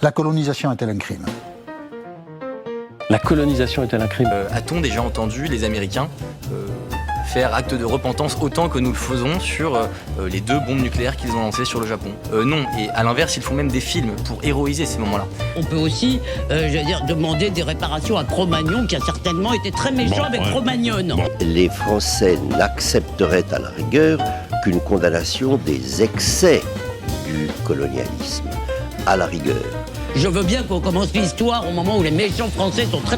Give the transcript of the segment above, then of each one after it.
La colonisation est-elle un crime? La colonisation est-elle un crime? A-t-on déjà entendu les Américains faire acte de repentance autant que nous le faisons sur les 2 bombes nucléaires qu'ils ont lancées sur le Japon? Non, et à l'inverse, ils font même des films pour héroïser ces moments-là. On peut aussi, demander des réparations à Cro-Magnon, qui a certainement été très méchant avec Cro-Magnon. Les Français n'accepteraient à la rigueur qu'une condamnation des excès du colonialisme, à la rigueur. Je veux bien qu'on commence l'histoire au moment où les méchants français sont très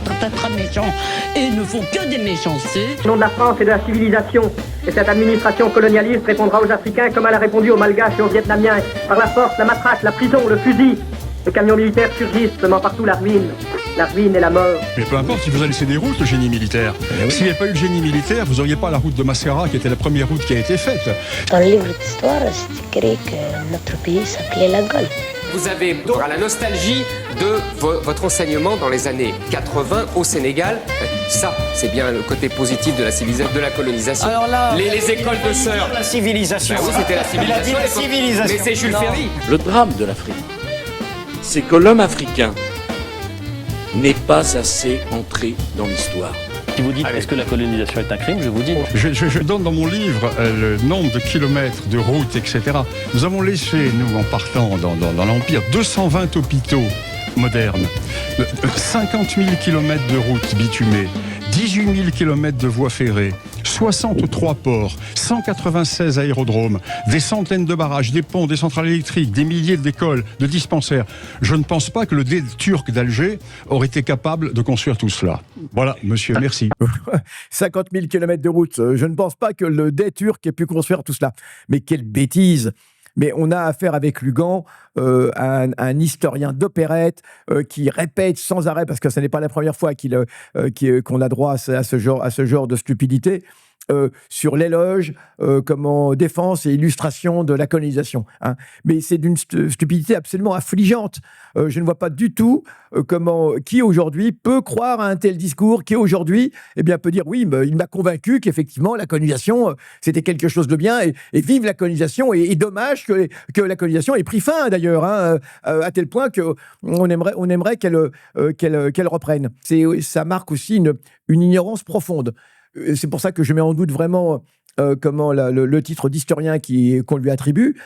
méchants et ne font que des méchancetés. Au nom de la France et de la civilisation, et cette administration colonialiste répondra aux Africains comme elle a répondu aux Malgaches et aux Vietnamiens, par la force, la matraque, la prison, le fusil. Le camion militaire surgissent, semant partout la ruine et la mort. Mais peu importe, il vous a laissé des routes, le génie militaire. S'il n'y avait pas eu le génie militaire, vous n'auriez pas la route de Mascara, qui était la première route qui a été faite. Dans le livre d'histoire, c'est écrit que notre pays s'appelait l'Angola. Vous avez droit à la nostalgie de votre enseignement dans les années 80 au Sénégal. Ça, c'est bien le côté positif de la civilisation, de la colonisation. Alors là, les écoles de sœurs. La civilisation. Ben oui, c'était la civilisation. La civilisation. Mais c'est Jules Ferry. Le drame de l'Afrique, c'est que l'homme africain n'est pas assez entré dans l'histoire. Si vous dites est-ce que la colonisation est un crime, je vous dis non. Je donne dans mon livre le nombre de kilomètres de routes, etc. Nous avons laissé, nous, en partant dans l'Empire, 220 hôpitaux modernes, 50 000 kilomètres de routes bitumées, 18 000 kilomètres de voies ferrées, 63 ports, 196 aérodromes, des centaines de barrages, des ponts, des centrales électriques, des milliers d'écoles, de dispensaires. Je ne pense pas que le dé turc d'Alger aurait été capable de construire tout cela. Voilà, monsieur, merci. 50 000 kilomètres de route. Je ne pense pas que le dé turc ait pu construire tout cela. Mais quelle bêtise! Mais on a affaire avec Lugan, un historien d'opérette qui répète sans arrêt, parce que ce n'est pas la première fois qu'on a droit à ce genre de stupidité, sur l'éloge, défense et illustration de la colonisation. Hein. Mais c'est d'une stupidité absolument affligeante. Je ne vois pas du tout qui aujourd'hui peut croire à un tel discours, qui aujourd'hui peut dire oui, mais il m'a convaincu qu'effectivement la colonisation c'était quelque chose de bien et vive la colonisation et dommage que la colonisation ait pris fin d'ailleurs, hein, à tel point qu'on aimerait qu'elle reprenne. Ça marque aussi une ignorance profonde. C'est pour ça que je mets en doute vraiment le titre d'historien qu'on lui attribue,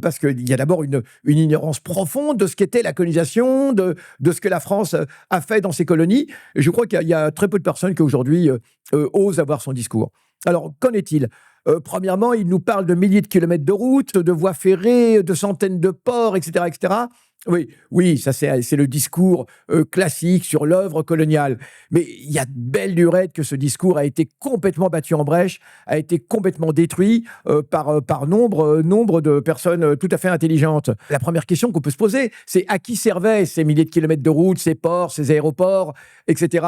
parce qu'il y a d'abord une ignorance profonde de ce qu'était la colonisation, de ce que la France a fait dans ses colonies. Et je crois qu'il y a très peu de personnes qui aujourd'hui osent avoir son discours. Alors, qu'en est-il ? Premièrement, il nous parle de milliers de kilomètres de routes, de voies ferrées, de centaines de ports, etc., etc. Oui, ça c'est le discours classique sur l'œuvre coloniale. Mais il y a de belles lurettes que ce discours a été complètement battu en brèche, a été complètement détruit par nombre de personnes tout à fait intelligentes. La première question qu'on peut se poser, c'est à qui servaient ces milliers de kilomètres de routes, ces ports, ces aéroports, etc.,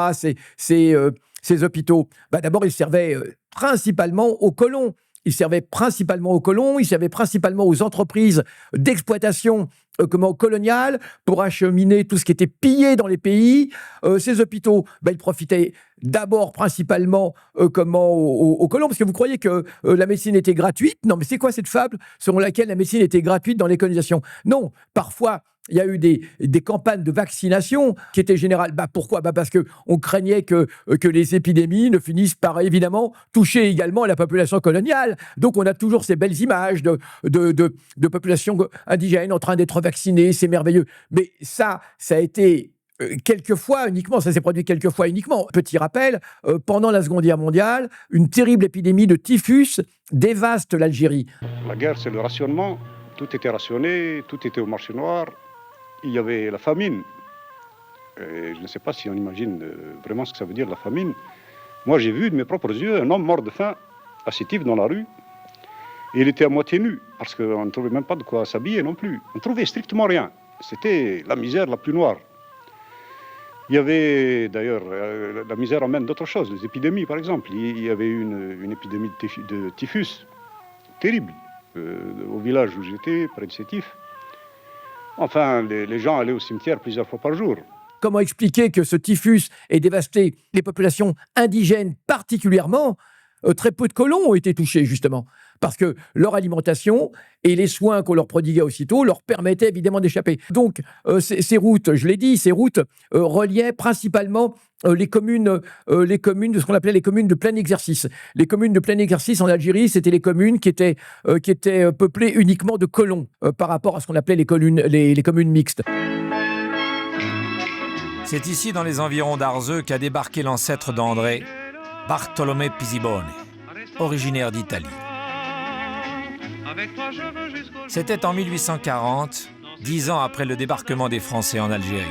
ces hôpitaux? D'abord, ils servaient principalement aux colons. Ils servaient principalement aux colons, ils servaient principalement aux entreprises d'exploitation coloniale pour acheminer tout ce qui était pillé dans les pays. Ces hôpitaux, ils profitaient d'abord principalement aux colons, parce que vous croyez que la médecine était gratuite? Non, mais c'est quoi cette fable selon laquelle la médecine était gratuite dans les colonisations? Non, parfois, il y a eu des campagnes de vaccination qui étaient générales. Pourquoi ? Parce qu'on craignait que les épidémies ne finissent par, évidemment, toucher également la population coloniale. Donc, on a toujours ces belles images de populations indigènes en train d'être vaccinées, c'est merveilleux. Mais ça a été quelquefois uniquement, ça s'est produit quelquefois uniquement. Petit rappel, pendant la Seconde Guerre mondiale, une terrible épidémie de typhus dévaste l'Algérie. La guerre, c'est le rationnement. Tout était rationné, tout était au marché noir. Il y avait la famine. Et je ne sais pas si on imagine vraiment ce que ça veut dire, la famine. Moi, j'ai vu de mes propres yeux un homme mort de faim à Sétif dans la rue. Et il était à moitié nu, parce qu'on ne trouvait même pas de quoi s'habiller non plus. On ne trouvait strictement rien. C'était la misère la plus noire. Il y avait d'ailleurs, la misère amène d'autres choses, les épidémies par exemple. Il y avait eu une épidémie de typhus terrible au village où j'étais, près de Sétif. Enfin, les gens allaient au cimetière plusieurs fois par jour. Comment expliquer que ce typhus ait dévasté les populations indigènes particulièrement ? Très peu de colons ont été touchés, justement. parce que leur alimentation et les soins qu'on leur prodiguait aussitôt leur permettaient évidemment d'échapper. Donc, ces routes, je l'ai dit, ces routes reliaient principalement les communes de ce qu'on appelait les communes de plein exercice. Les communes de plein exercice en Algérie, c'était les communes qui étaient peuplées uniquement de colons par rapport à ce qu'on appelait les communes mixtes. C'est ici, dans les environs d'Arzeux, qu'a débarqué l'ancêtre d'André, Bartolomé Pisibone, originaire d'Italie. C'était en 1840, 10 ans après le débarquement des Français en Algérie.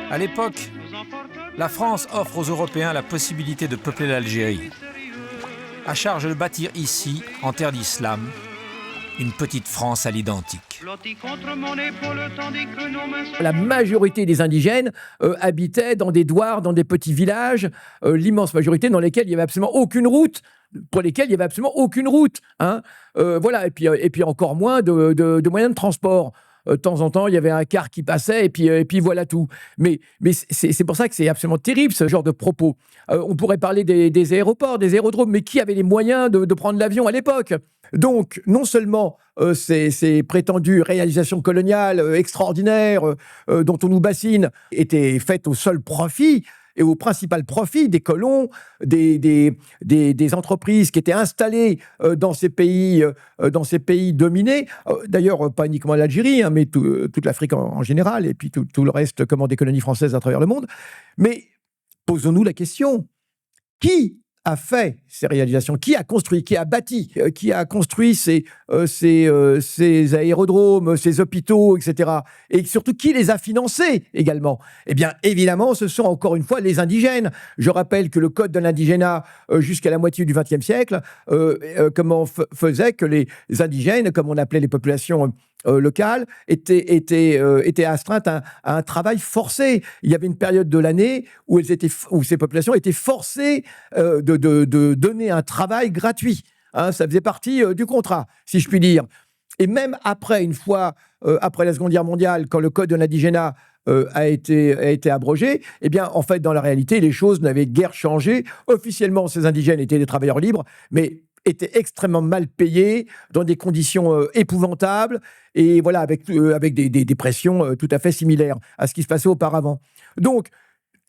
À l'époque, la France offre aux Européens la possibilité de peupler l'Algérie. À charge de bâtir ici, en terre d'islam, une petite France à l'identique. La majorité des indigènes habitaient dans des douars, dans des petits villages, l'immense majorité dans lesquels il n'y avait absolument aucune route, hein. Voilà, et puis encore moins de moyens de transport. De temps en temps, il y avait un car qui passait, et puis voilà tout. Mais c'est pour ça que c'est absolument terrible, ce genre de propos. On pourrait parler des aéroports, des aérodromes, mais qui avait les moyens de prendre l'avion à l'époque? Donc, non seulement ces prétendues réalisations coloniales extraordinaires dont on nous bassine étaient faites au seul profit et au principal profit des colons, des entreprises qui étaient installées dans ces pays dominés. D'ailleurs, pas uniquement l'Algérie, hein, mais toute l'Afrique en général, et puis tout le reste, des colonies françaises à travers le monde. Mais posons-nous la question, qui a fait ces réalisations? Qui a construit? Qui a bâti? Qui a construit ces aérodromes, ces hôpitaux, etc. Et surtout, qui les a financés également? Eh bien, évidemment, ce sont encore une fois les indigènes. Je rappelle que le code de l'indigénat, jusqu'à la moitié du XXe siècle, faisait que les indigènes, comme on appelait les populations locales, étaient astreintes à un travail forcé. Il y avait une période de l'année où ces populations étaient forcées de donner un travail gratuit. Hein, ça faisait partie du contrat, si je puis dire. Et même après, une fois après la Seconde Guerre mondiale, quand le code de l'indigénat a été abrogé, eh bien, en fait, dans la réalité, les choses n'avaient guère changé. Officiellement, ces indigènes étaient des travailleurs libres, mais étaient extrêmement mal payés, dans des conditions épouvantables, et voilà, avec des pressions tout à fait similaires à ce qui se passait auparavant. Donc,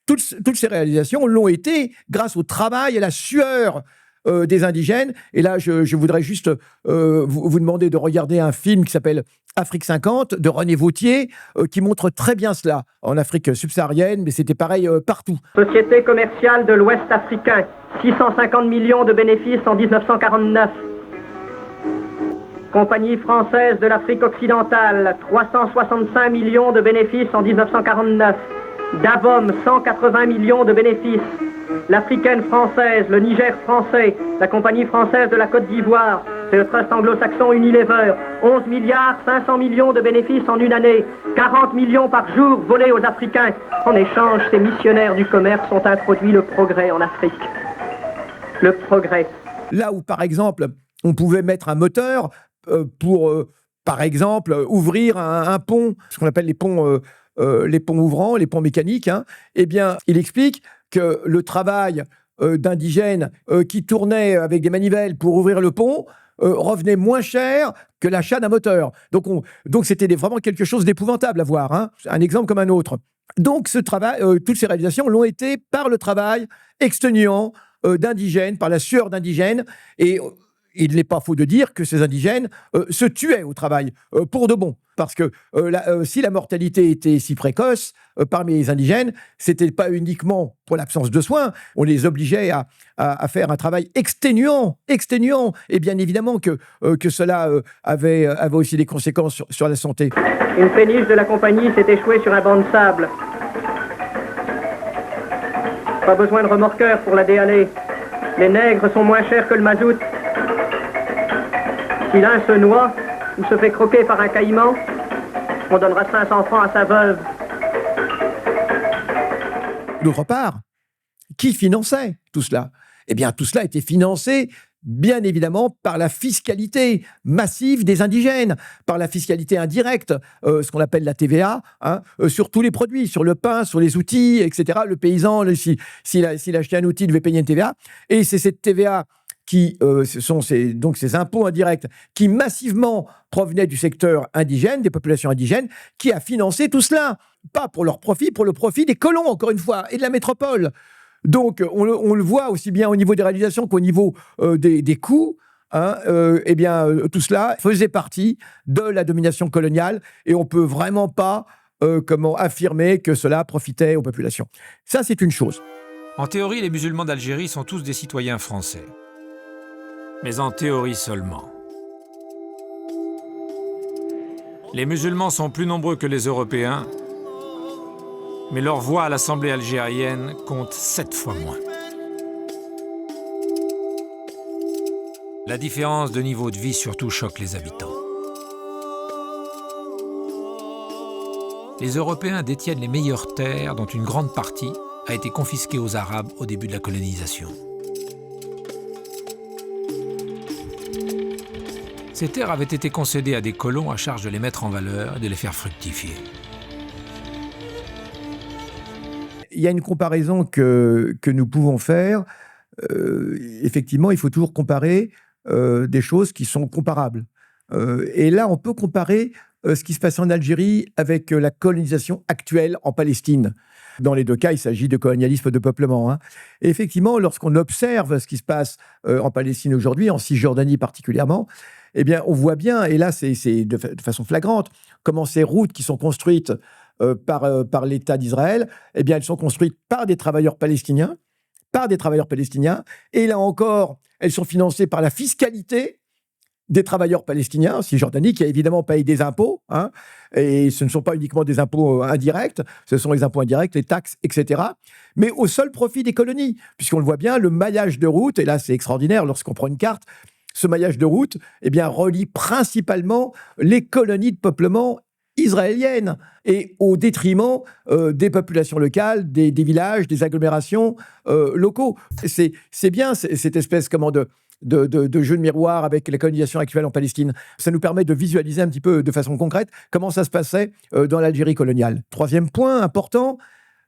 toutes ces réalisations l'ont été grâce au travail et à la sueur des indigènes. Et là, je voudrais juste vous demander de regarder un film qui s'appelle Afrique 50 de René Vauthier, qui montre très bien cela en Afrique subsaharienne, mais c'était pareil partout. Société commerciale de l'Ouest africain, 650 millions de bénéfices en 1949. Compagnie française de l'Afrique occidentale, 365 millions de bénéfices en 1949. Davom, 180 millions de bénéfices. L'Africaine française, le Niger français, la Compagnie française de la Côte d'Ivoire, c'est le trust anglo-saxon Unilever, 11 milliards 500 millions de bénéfices en une année, 40 millions par jour volés aux Africains. En échange, ces missionnaires du commerce ont introduit le progrès en Afrique. Le progrès. Là où, par exemple, on pouvait mettre un moteur pour, par exemple, ouvrir un pont, ce qu'on appelle les ponts ouvrants, les ponts mécaniques, hein, eh bien, il explique que le travail d'indigènes qui tournaient avec des manivelles pour ouvrir le pont revenait moins cher que l'achat d'un moteur. Donc c'était vraiment quelque chose d'épouvantable à voir, hein, un exemple comme un autre. Donc ce travail, toutes ces réalisations l'ont été par le travail exténuant d'indigènes, par la sueur d'indigènes, et il n'est pas faux de dire que ces indigènes se tuaient au travail, pour de bon. Parce que si la mortalité était si précoce parmi les indigènes, c'était pas uniquement pour l'absence de soins, on les obligeait à faire un travail exténuant, et bien évidemment que cela avait aussi des conséquences sur la santé. Une péniche de la compagnie s'est échouée sur un banc de sable. Pas besoin de remorqueur pour la déhaler. Les nègres sont moins chers que le mazout. Si l'un se noie ou se fait croquer par un caïman, on donnera 500 francs à sa veuve. D'autre part, qui finançait tout cela? Eh bien, tout cela était financé, bien évidemment, par la fiscalité massive des indigènes, par la fiscalité indirecte, ce qu'on appelle la TVA, hein, sur tous les produits, sur le pain, sur les outils, etc. Le paysan, s'il achetait un outil, devait payer une TVA. Et c'est cette TVA ce sont ces impôts indirects qui massivement provenaient du secteur indigène, des populations indigènes, qui a financé tout cela. Pas pour leur profit, pour le profit des colons, encore une fois, et de la métropole. Donc, on le voit aussi bien au niveau des réalisations qu'au niveau des coûts. Tout cela faisait partie de la domination coloniale et on ne peut vraiment pas affirmer que cela profitait aux populations. Ça, c'est une chose. En théorie, les musulmans d'Algérie sont tous des citoyens français. Mais en théorie seulement. Les musulmans sont plus nombreux que les Européens, mais leur voix à l'Assemblée algérienne compte 7 fois moins. La différence de niveau de vie surtout choque les habitants. Les Européens détiennent les meilleures terres dont une grande partie a été confisquée aux Arabes au début de la colonisation. Ces terres avaient été concédées à des colons à charge de les mettre en valeur et de les faire fructifier. Il y a une comparaison que nous pouvons faire. Effectivement, il faut toujours comparer des choses qui sont comparables. Et là, on peut comparer ce qui se passe en Algérie avec la colonisation actuelle en Palestine. Dans les deux cas, il s'agit de colonialisme de peuplement. Et effectivement, lorsqu'on observe ce qui se passe en Palestine aujourd'hui, en Cisjordanie particulièrement, eh bien, on voit bien, et là, c'est de façon flagrante, comment ces routes qui sont construites par l'État d'Israël, eh bien, elles sont construites par des travailleurs palestiniens, et là encore, elles sont financées par la fiscalité des travailleurs palestiniens en Cisjordanie, qui a évidemment payé des impôts, et ce ne sont pas uniquement des impôts indirects, ce sont les impôts indirects, les taxes, etc., mais au seul profit des colonies, puisqu'on le voit bien, le maillage de route, et là c'est extraordinaire lorsqu'on prend une carte, ce maillage de route relie principalement les colonies de peuplement israéliennes, et au détriment des populations locales, des villages, des agglomérations locaux. C'est bien cette espèce de jeu de miroir avec la colonisation actuelle en Palestine. Ça nous permet de visualiser un petit peu de façon concrète comment ça se passait dans l'Algérie coloniale. Troisième point important,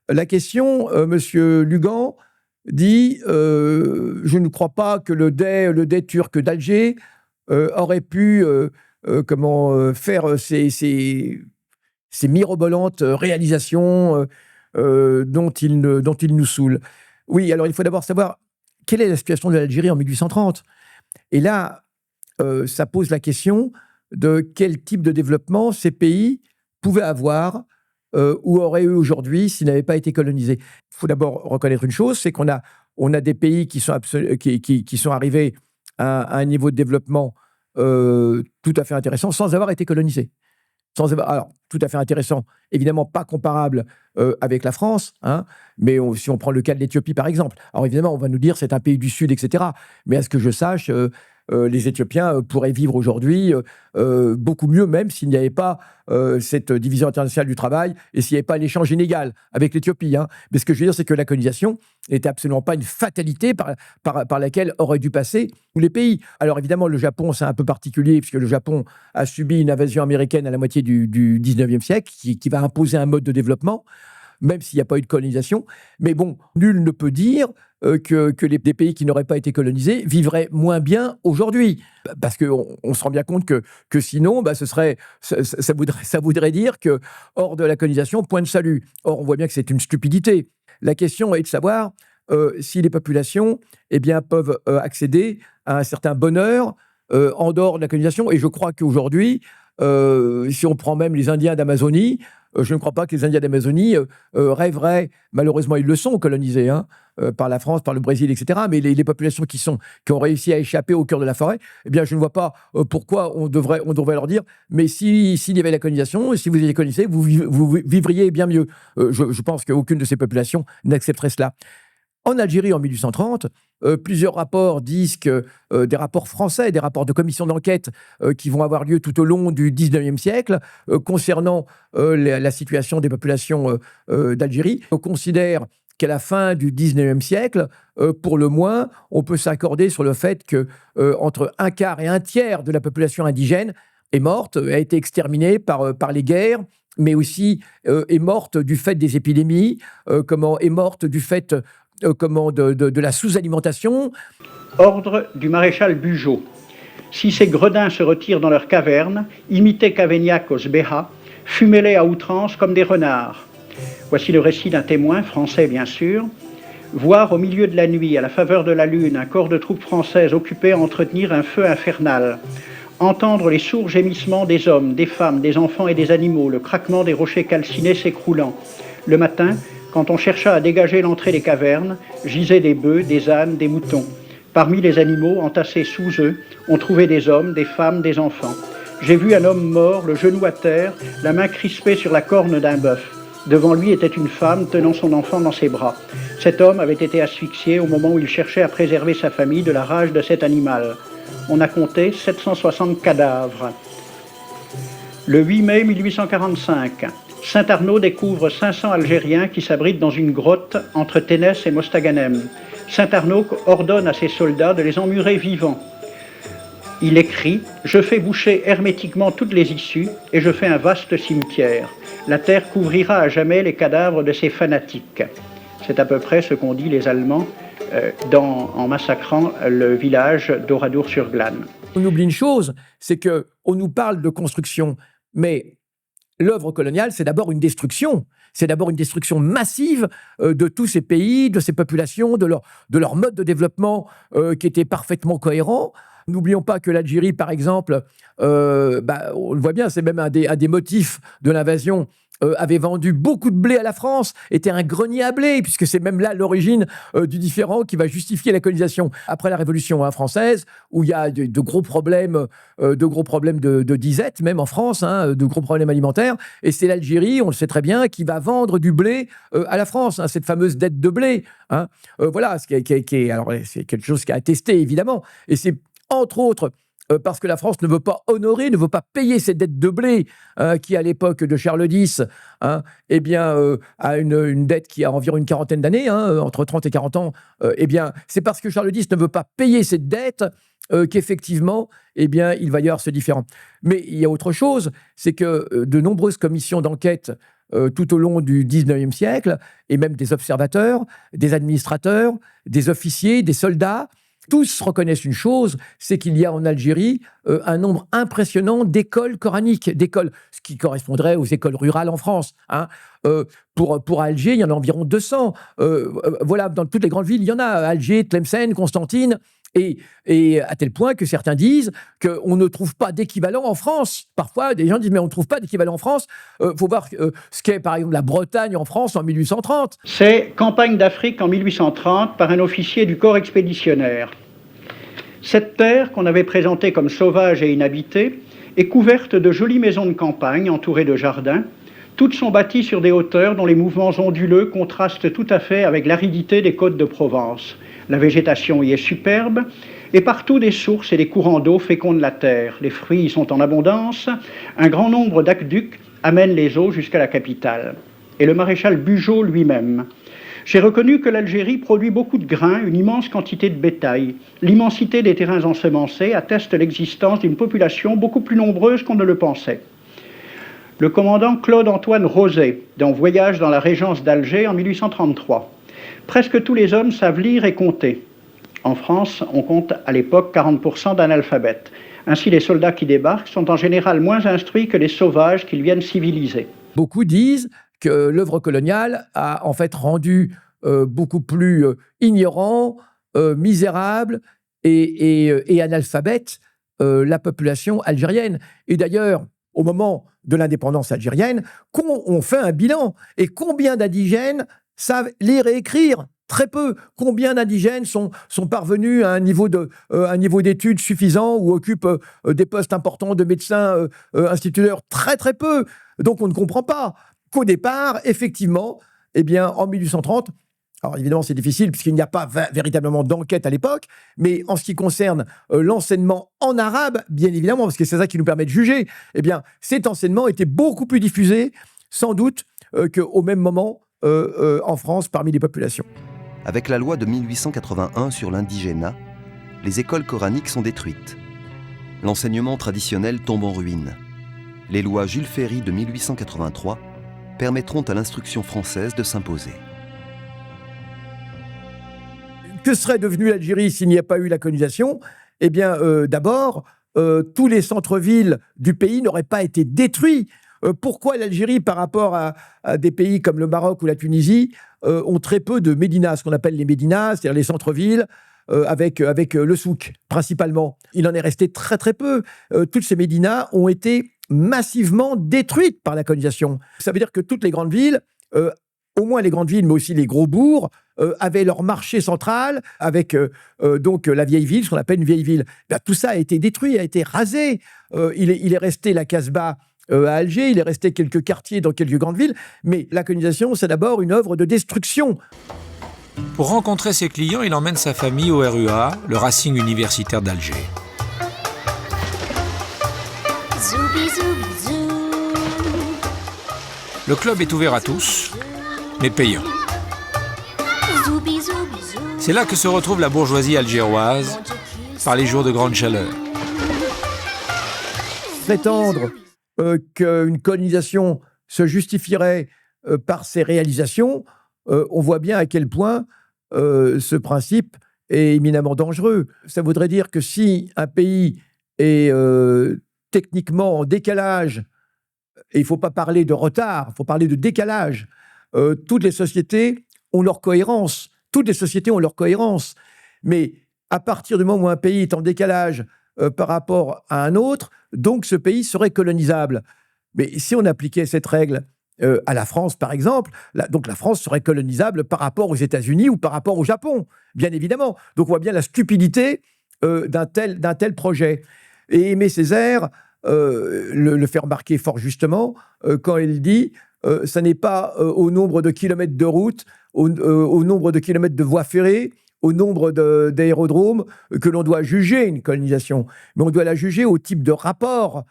la question, Monsieur Lugan dit je ne crois pas que le dey turc d'Alger aurait pu faire ces mirobolantes réalisations dont il nous saoule. Oui, alors il faut d'abord savoir quelle est la situation de l'Algérie en 1830. Et là, ça pose la question de quel type de développement ces pays pouvaient avoir ou auraient eu aujourd'hui s'ils n'avaient pas été colonisés. Il faut d'abord reconnaître une chose, c'est qu'on a des pays qui sont arrivés à un niveau de développement tout à fait intéressant sans avoir été colonisés. Alors, tout à fait intéressant, évidemment pas comparable avec la France, mais si on prend le cas de l'Éthiopie, par exemple. Alors évidemment, on va nous dire c'est un pays du Sud, etc. Mais à ce que je sache, les Éthiopiens pourraient vivre aujourd'hui beaucoup mieux, même s'il n'y avait pas cette division internationale du travail et s'il n'y avait pas l'échange inégal avec l'Éthiopie. Mais ce que je veux dire, c'est que la colonisation n'était absolument pas une fatalité par laquelle auraient dû passer tous les pays. Alors évidemment, le Japon, c'est un peu particulier, puisque le Japon a subi une invasion américaine à la moitié du 19e siècle, qui va imposer un mode de développement, même s'il n'y a pas eu de colonisation. Mais bon, nul ne peut dire que des pays qui n'auraient pas été colonisés vivraient moins bien aujourd'hui. Parce qu'on se rend bien compte que sinon, ça voudrait dire que hors de la colonisation, point de salut. Or, on voit bien que c'est une stupidité. La question est de savoir si les populations peuvent accéder à un certain bonheur en dehors de la colonisation. Et je crois qu'aujourd'hui, si on prend même les Indiens d'Amazonie, je ne crois pas que les Indiens d'Amazonie rêveraient, malheureusement ils le sont colonisés, par la France, par le Brésil, etc. Mais les populations qui ont réussi à échapper au cœur de la forêt, je ne vois pas pourquoi on devrait leur dire, mais s'il y avait la colonisation, si vous étiez colonisé, vous vivriez bien mieux. Je pense qu'aucune de ces populations n'accepterait cela. En Algérie, en 1830, plusieurs rapports disent que des rapports français, des rapports de commission d'enquête qui vont avoir lieu tout au long du 19e siècle concernant la situation des populations d'Algérie, on considère qu'à la fin du 19e siècle, pour le moins, on peut s'accorder sur le fait que entre un quart et un tiers de la population indigène est morte, a été exterminée par les guerres, mais aussi est morte du fait des épidémies, est morte du fait de la sous-alimentation. Ordre du maréchal Bugeaud. Si ces gredins se retirent dans leurs cavernes, imitez Cavaignac aux Sbéha, fumez-les à outrance comme des renards. Voici le récit d'un témoin, français bien sûr. Voir au milieu de la nuit, à la faveur de la lune, un corps de troupes françaises occupé à entretenir un feu infernal. Entendre les sourds gémissements des hommes, des femmes, des enfants et des animaux, le craquement des rochers calcinés s'écroulant. Le matin, quand on chercha à dégager l'entrée des cavernes, gisaient des bœufs, des ânes, des moutons. Parmi les animaux, entassés sous eux, on trouvait des hommes, des femmes, des enfants. J'ai vu un homme mort, le genou à terre, la main crispée sur la corne d'un bœuf. Devant lui était une femme tenant son enfant dans ses bras. Cet homme avait été asphyxié au moment où il cherchait à préserver sa famille de la rage de cet animal. On a compté 760 cadavres. Le 8 mai 1845, Saint-Arnaud découvre 500 Algériens qui s'abritent dans une grotte entre Ténès et Mostaganem. Saint-Arnaud ordonne à ses soldats de les emmurer vivants. Il écrit « Je fais boucher hermétiquement toutes les issues et je fais un vaste cimetière. La terre couvrira à jamais les cadavres de ces fanatiques. » C'est à peu près ce qu'ont dit les Allemands en massacrant le village d'Oradour-sur-Glane. On oublie une chose, c'est qu'on nous parle de construction, mais l'œuvre coloniale, c'est d'abord une destruction. C'est d'abord une destruction massive de tous ces pays, de ces populations, de leur mode de développement qui était parfaitement cohérent. N'oublions pas que l'Algérie, par exemple, on le voit bien, c'est même un des motifs de l'invasion, avait vendu beaucoup de blé à la France, était un grenier à blé, puisque c'est même là l'origine du différend qui va justifier la colonisation. Après la Révolution française, où il y a de gros problèmes de disette, même en France, de gros problèmes alimentaires, et c'est l'Algérie, on le sait très bien, qui va vendre du blé à la France, cette fameuse dette de blé. Voilà, alors, c'est quelque chose qui a attesté, évidemment, et c'est entre autres parce que la France ne veut pas honorer, ne veut pas payer cette dette de blé qui, à l'époque de Charles X, a une dette qui a environ une quarantaine d'années, entre 30 et 40 ans. C'est parce que Charles X ne veut pas payer cette dette qu'effectivement, il va y avoir ce différend. Mais il y a autre chose, c'est que de nombreuses commissions d'enquête tout au long du XIXe siècle, et même des observateurs, des administrateurs, des officiers, des soldats, tous reconnaissent une chose, c'est qu'il y a en Algérie un nombre impressionnant d'écoles coraniques, ce qui correspondrait aux écoles rurales en France. Pour Alger, il y en a environ 200. Voilà, dans toutes les grandes villes, il y en a. Alger, Tlemcen, Constantine. Et à tel point que certains disent qu'on ne trouve pas d'équivalent en France. Parfois, des gens disent, mais on ne trouve pas d'équivalent en France. Faut voir ce qu'est, par exemple, la Bretagne en France en 1830. C'est Campagne d'Afrique en 1830 par un officier du corps expéditionnaire. Cette terre, qu'on avait présentée comme sauvage et inhabitée, est couverte de jolies maisons de campagne entourées de jardins. Toutes sont bâties sur des hauteurs dont les mouvements onduleux contrastent tout à fait avec l'aridité des côtes de Provence. La végétation y est superbe, et partout des sources et des courants d'eau fécondent la terre. Les fruits y sont en abondance. Un grand nombre d'aqueducs amènent les eaux jusqu'à la capitale. Et le maréchal Bugeaud lui-même. J'ai reconnu que l'Algérie produit beaucoup de grains, une immense quantité de bétail. L'immensité des terrains ensemencés atteste l'existence d'une population beaucoup plus nombreuse qu'on ne le pensait. Le commandant Claude-Antoine Roset, dans Voyage dans la Régence d'Alger en 1833. Presque tous les hommes savent lire et compter. En France, on compte à l'époque 40% d'analphabètes. Ainsi, les soldats qui débarquent sont en général moins instruits que les sauvages qu'ils viennent civiliser. Beaucoup disent que l'œuvre coloniale a en fait rendu beaucoup plus ignorant, misérable et analphabète la population algérienne. Et d'ailleurs, au moment de l'indépendance algérienne, on fait un bilan. Et combien d'indigènes savent lire et écrire? Très peu. Combien d'indigènes sont parvenus à un niveau d'études suffisant ou occupent des postes importants de médecins instituteurs? Très très peu. Donc on ne comprend pas qu'au départ, effectivement, en 1830, alors évidemment c'est difficile puisqu'il n'y a pas véritablement d'enquête à l'époque, mais en ce qui concerne l'enseignement en arabe, bien évidemment, parce que c'est ça qui nous permet de juger, cet enseignement était beaucoup plus diffusé, sans doute, qu'au même moment en France parmi les populations. Avec la loi de 1881 sur l'indigénat, les écoles coraniques sont détruites. L'enseignement traditionnel tombe en ruine. Les lois Jules Ferry de 1883 permettront à l'instruction française de s'imposer. Que serait devenue l'Algérie s'il n'y a pas eu la colonisation? Eh bien, d'abord, tous les centres-villes du pays n'auraient pas été détruits. Pourquoi l'Algérie, par rapport à des pays comme le Maroc ou la Tunisie, ont très peu de médinas, ce qu'on appelle les médinas, c'est-à-dire les centres-villes, avec le souk, principalement. Il en est resté très très peu. Toutes ces médinas ont été massivement détruites par la colonisation. Ça veut dire que toutes les grandes villes, au moins les grandes villes, mais aussi les gros bourgs, avaient leur marché central, avec donc la vieille ville, ce qu'on appelle une vieille ville. Ben, tout ça a été détruit, a été rasé. Il est resté la Casbah à Alger, il est resté quelques quartiers dans quelques grandes villes, mais la colonisation, c'est d'abord une œuvre de destruction. Pour rencontrer ses clients, il emmène sa famille au RUA, le Racing universitaire d'Alger. Le club est ouvert à tous, mais payant. C'est là que se retrouve la bourgeoisie algéroise, par les jours de grande chaleur. Prétendre qu'une colonisation se justifierait par ses réalisations, on voit bien à quel point ce principe est éminemment dangereux. Ça voudrait dire que si un pays est techniquement en décalage, et il ne faut pas parler de retard, il faut parler de décalage, toutes les sociétés ont leur cohérence. Toutes les sociétés ont leur cohérence. Mais à partir du moment où un pays est en décalage par rapport à un autre, donc ce pays serait colonisable. Mais si on appliquait cette règle à la France, par exemple, donc la France serait colonisable par rapport aux États-Unis ou par rapport au Japon, bien évidemment. Donc on voit bien la stupidité d'un tel projet. Et Aimé Césaire le fait remarquer fort justement quand il dit ça n'est pas au nombre de kilomètres de route, au nombre de kilomètres de voies ferrées, au nombre d'aérodromes que l'on doit juger une colonisation, mais on doit la juger au type de rapport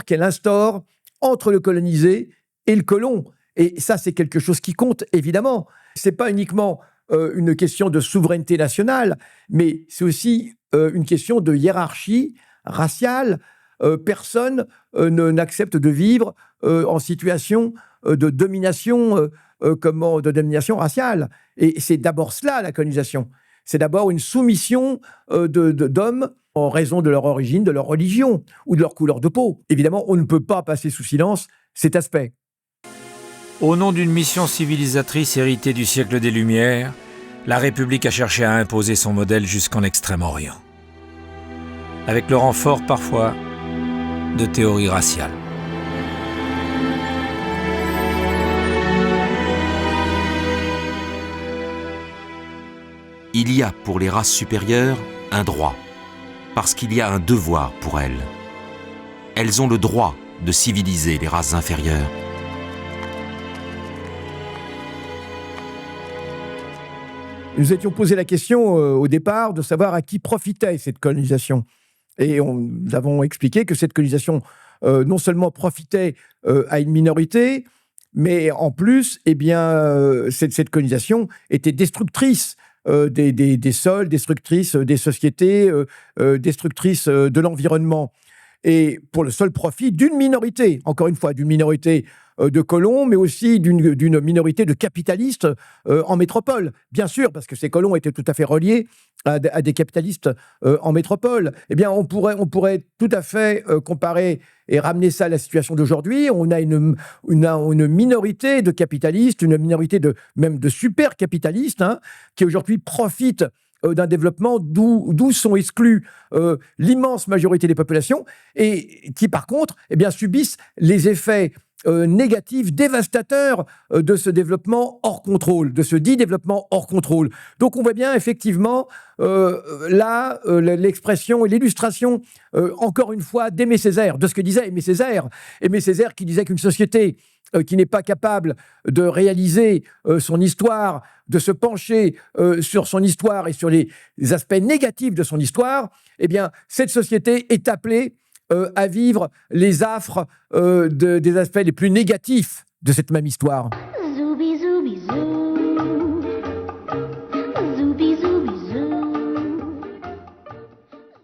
qu'elle instaure entre le colonisé et le colon. Et ça, c'est quelque chose qui compte, évidemment. C'est pas uniquement une question de souveraineté nationale, mais c'est aussi une question de hiérarchie raciale. Personne n'accepte de vivre en situation de domination, de domination raciale. Et c'est d'abord cela, la colonisation. C'est d'abord une soumission d'hommes en raison de leur origine, de leur religion ou de leur couleur de peau. Évidemment, on ne peut pas passer sous silence cet aspect. Au nom d'une mission civilisatrice héritée du siècle des Lumières, la République a cherché à imposer son modèle jusqu'en Extrême-Orient. Avec le renfort, parfois, de théories raciales. Il y a pour les races supérieures un droit, parce qu'il y a un devoir pour elles. Elles ont le droit de civiliser les races inférieures. Nous étions posé la question au départ de savoir à qui profitait cette colonisation. Et nous avons expliqué que cette colonisation non seulement profitait à une minorité, mais en plus, cette colonisation était destructrice des sols, destructrice des sociétés, destructrice de l'environnement. Et pour le seul profit d'une minorité, encore une fois, d'une minorité de colons, mais aussi d'une minorité de capitalistes en métropole. Bien sûr, parce que ces colons étaient tout à fait reliés à des capitalistes en métropole. Eh bien, on pourrait tout à fait comparer et ramener ça à la situation d'aujourd'hui. On a une minorité de capitalistes, une minorité même de super capitalistes, qui aujourd'hui profitent d'un développement d'où sont exclus l'immense majorité des populations et qui, par contre, subissent les effets négatifs, dévastateurs de ce développement hors contrôle, de ce dit développement hors contrôle. Donc on voit bien effectivement là l'expression et l'illustration, encore une fois, d'Aimé Césaire, de ce que disait Aimé Césaire. Aimé Césaire qui disait qu'une société qui n'est pas capable de réaliser son histoire, de se pencher sur son histoire et sur les aspects négatifs de son histoire, eh bien, cette société est appelée à vivre les affres des aspects les plus négatifs de cette même histoire.